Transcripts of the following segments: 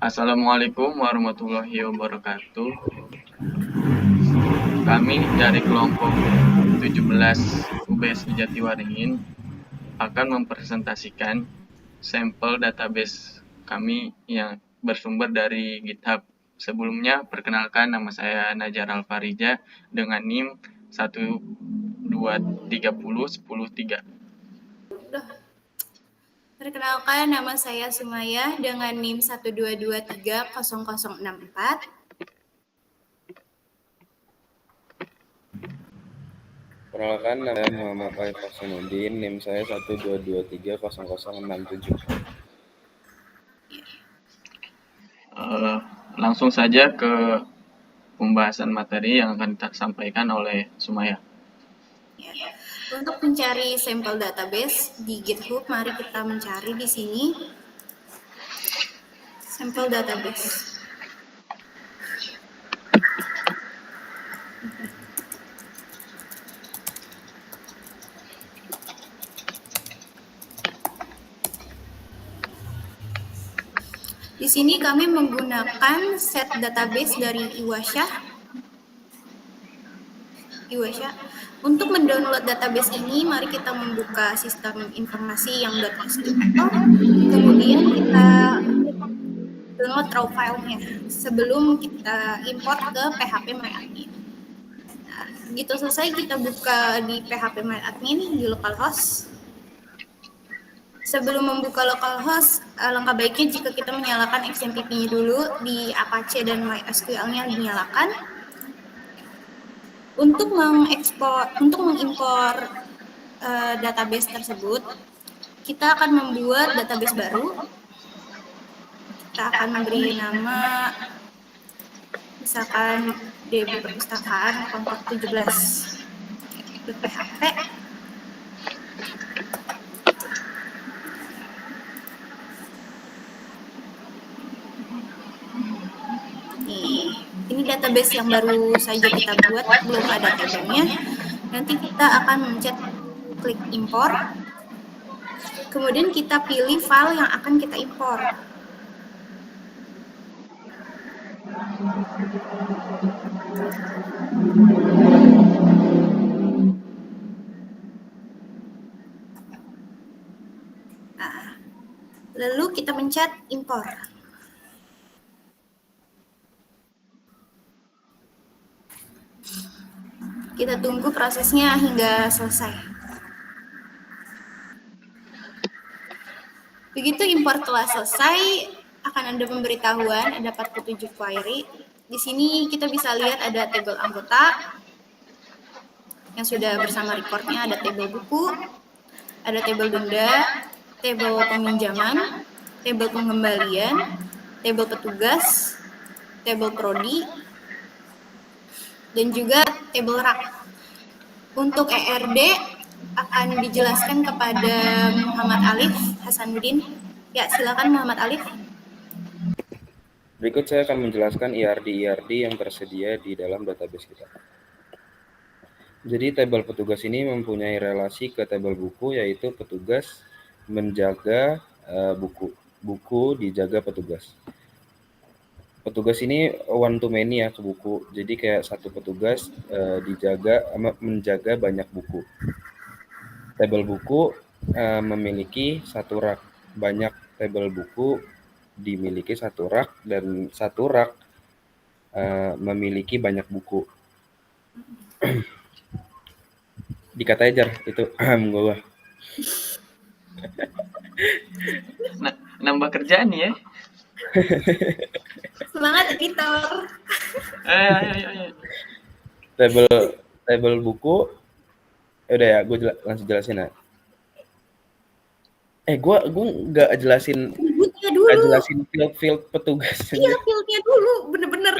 Assalamualaikum warahmatullahi wabarakatuh. Kami dari kelompok 17 UBS Jatiwaringin akan mempresentasikan sampel database kami yang bersumber dari GitHub. Sebelumnya, perkenalkan nama saya Najar Alfarija dengan NIM 1230103. Perkenalkan, nama saya Sumaya dengan NIM 122300064. Perkenalkan, nama saya Muhammad Farid Hasanuddin, NIM saya 122300067. Langsung saja ke pembahasan materi yang akan disampaikan oleh Sumaya. Untuk mencari sampel database di GitHub, mari kita mencari di sini sampel database. Di sini kami menggunakan set database dari Iwasyah. Untuk mendownload database ini, mari kita membuka sistem informasi yang .sql. Kemudian kita download raw filenya sebelum kita import ke phpMyAdmin. Nah, begitu selesai kita buka di phpMyAdmin di localhost. Sebelum membuka localhost, alangkah baiknya jika kita menyalakan XMPP-nya dulu di Apache dan MySQL-nya dinyalakan. Untuk mengimpor database tersebut, kita akan membuat database baru. Kita akan memberi nama, misalkan DB Perpustakaan kelompok 17.php. Ini database yang baru saja kita buat, belum ada tabelnya. Nanti kita akan mencet klik impor. Kemudian kita pilih file yang akan kita impor. Nah, lalu kita mencet impor. Kita tunggu prosesnya hingga selesai. Begitu impor telah selesai, akan ada pemberitahuan ada 47 query. Di sini kita bisa lihat ada tabel anggota yang sudah bersama recordnya, ada tabel buku, ada tabel denda, tabel peminjaman, tabel pengembalian, tabel petugas, tabel prodi, dan juga tabel rak. Untuk ERD akan dijelaskan kepada Muhammad Alif Hasanuddin. Ya, silakan Muhammad Alif. Berikut saya akan menjelaskan IRD yang tersedia di dalam database kita. Jadi tabel petugas ini mempunyai relasi ke tabel buku, yaitu petugas menjaga buku dijaga petugas. Petugas ini one to many ya ke buku, jadi kayak satu petugas menjaga banyak buku. Tabel buku memiliki satu rak, banyak tabel buku dimiliki satu rak, dan satu rak memiliki banyak buku. Dikata aja itu gua. Nambah kerjaan ya. Semangat editor. Ayo. Tabel buku. Udah ya, gue langsung jelasin ya. Gue nggak jelasin. Dulu. Nggak jelasin field petugas. Iya, fieldnya dulu, bener-bener.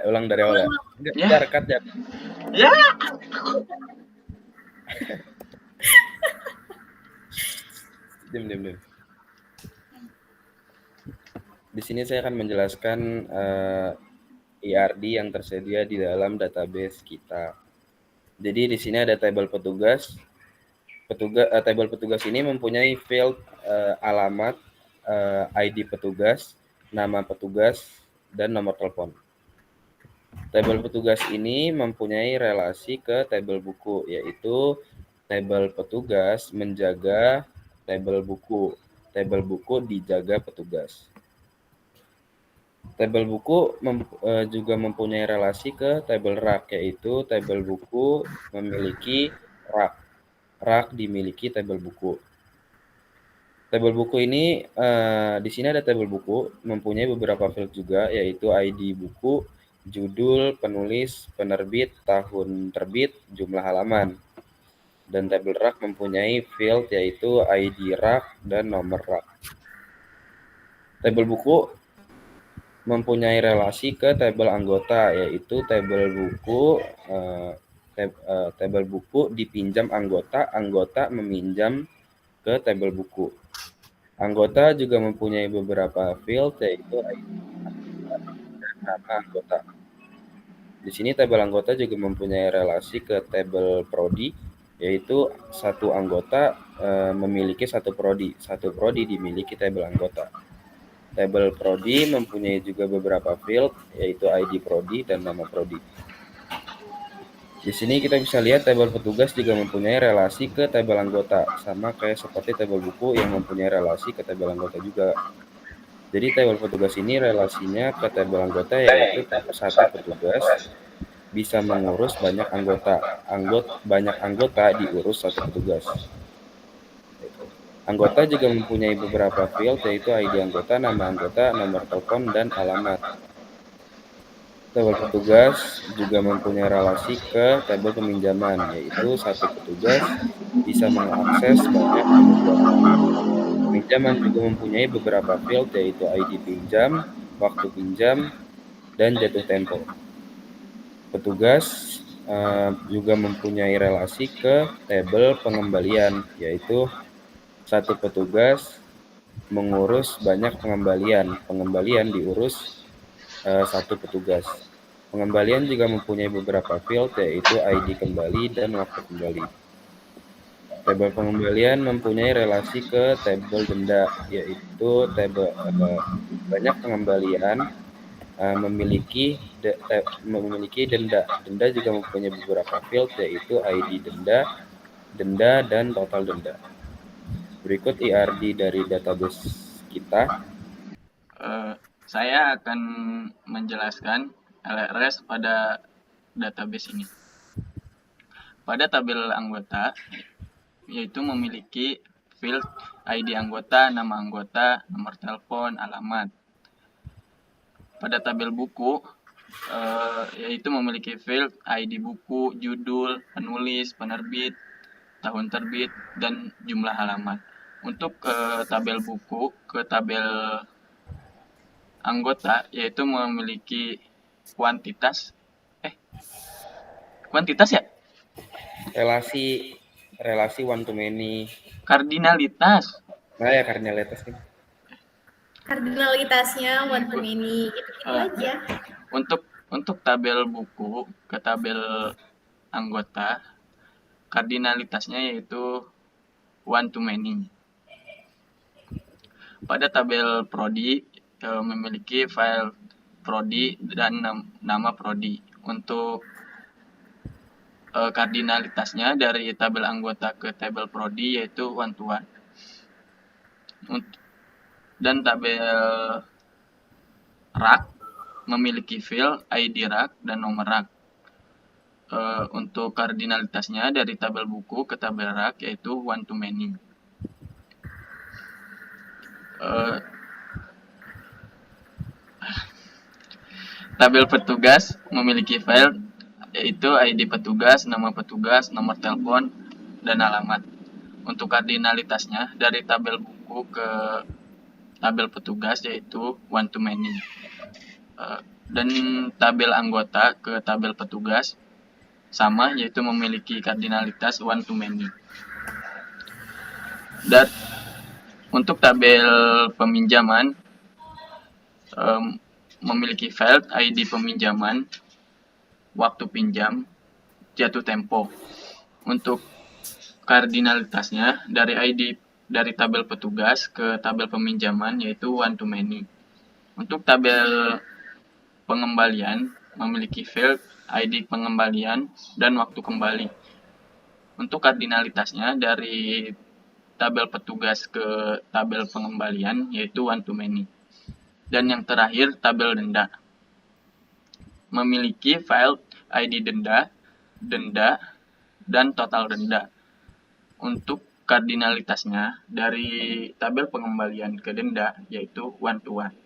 Ulang dari awal ya. Ya. Rekat ya. Ya. Diam. Di sini saya akan menjelaskan IRD yang tersedia di dalam database kita. Jadi di sini ada tabel petugas. Tabel petugas ini mempunyai field alamat, ID petugas, nama petugas, dan nomor telepon. Tabel petugas ini mempunyai relasi ke tabel buku, yaitu tabel petugas menjaga tabel buku. Tabel buku dijaga petugas. Tabel buku juga mempunyai relasi ke tabel rak, yaitu tabel buku memiliki rak. Rak dimiliki tabel buku. Tabel buku ini, di sini ada tabel buku, mempunyai beberapa field juga, yaitu ID buku, judul, penulis, penerbit, tahun terbit, jumlah halaman. Dan tabel rak mempunyai field yaitu ID rak dan nomor rak. Tabel buku mempunyai relasi ke tabel anggota, yaitu tabel buku dipinjam anggota, anggota meminjam ke tabel buku. Anggota juga mempunyai beberapa field, yaitu ID dan nama anggota. Di sini tabel anggota juga mempunyai relasi ke tabel prodi, yaitu satu anggota memiliki satu prodi. Satu prodi dimiliki tabel anggota. Tabel prodi mempunyai juga beberapa field, yaitu ID prodi dan nama prodi. Di sini kita bisa lihat tabel petugas juga mempunyai relasi ke tabel anggota, sama kayak seperti tabel buku yang mempunyai relasi ke tabel anggota juga. Jadi tabel petugas ini relasinya ke tabel anggota, yaitu satu petugas bisa mengurus banyak anggota. Banyak anggota diurus satu petugas. Anggota juga mempunyai beberapa field, yaitu ID anggota, nama anggota, nomor telepon, dan alamat. Tabel petugas juga mempunyai relasi ke tabel peminjaman, yaitu satu petugas bisa mengakses banyak anggota. Pinjaman juga mempunyai beberapa field, yaitu ID pinjam, waktu pinjam, dan jatuh tempo. Petugas juga mempunyai relasi ke tabel pengembalian, yaitu satu petugas mengurus banyak pengembalian. Pengembalian diurus satu petugas. Pengembalian juga mempunyai beberapa field, yaitu ID kembali dan waktu kembali. Tabel pengembalian mempunyai relasi ke tabel denda, yaitu banyak pengembalian memiliki denda. Denda juga mempunyai beberapa field, yaitu ID denda, dan total denda. Berikut IRD dari database kita. Saya akan menjelaskan LRS pada database ini. Pada tabel anggota, yaitu memiliki field ID anggota, nama anggota, nomor telepon, alamat. Pada tabel buku, yaitu memiliki field ID buku, judul, penulis, penerbit, tahun terbit, dan jumlah halaman. Untuk tabel buku ke tabel anggota, yaitu memiliki kuantitas ya? Relasi one to many. Kardinalitas. Nah ya, kardinalitas nih. Kardinalitasnya one to many, gitu aja. Untuk tabel buku ke tabel anggota, kardinalitasnya yaitu one to many. Pada tabel prodi memiliki file prodi dan nama prodi. Untuk kardinalitasnya dari tabel anggota ke tabel prodi yaitu one to one. Dan tabel rak memiliki field ID rak dan nomor rak. Untuk kardinalitasnya dari tabel buku ke tabel rak yaitu one to many. Tabel petugas memiliki file yaitu ID petugas, nama petugas, nomor telepon, dan alamat. Untuk kardinalitasnya dari tabel buku ke tabel petugas yaitu one to many. Dan tabel anggota ke tabel petugas sama, yaitu memiliki kardinalitas one to many. Dan untuk tabel peminjaman memiliki field ID peminjaman, waktu pinjam, jatuh tempo. Untuk kardinalitasnya dari ID dari tabel petugas ke tabel peminjaman yaitu one to many. Untuk tabel pengembalian memiliki field, ID pengembalian, dan waktu kembali. Untuk kardinalitasnya dari tabel petugas ke tabel pengembalian yaitu one to many. Dan yang terakhir tabel denda. Memiliki file ID denda, dan total denda. Untuk kardinalitasnya dari tabel pengembalian ke denda yaitu one to one.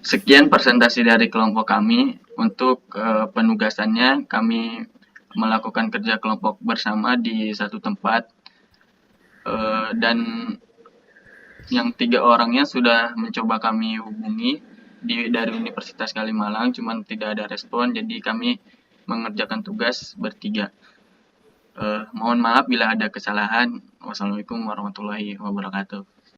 Sekian presentasi dari kelompok kami. Untuk penugasannya kami melakukan kerja kelompok bersama di satu tempat, dan yang 3 orangnya sudah mencoba kami hubungi dari Universitas Kalimalang, cuman tidak ada respon, jadi kami mengerjakan tugas bertiga. Mohon maaf bila ada kesalahan. Wassalamualaikum warahmatullahi wabarakatuh.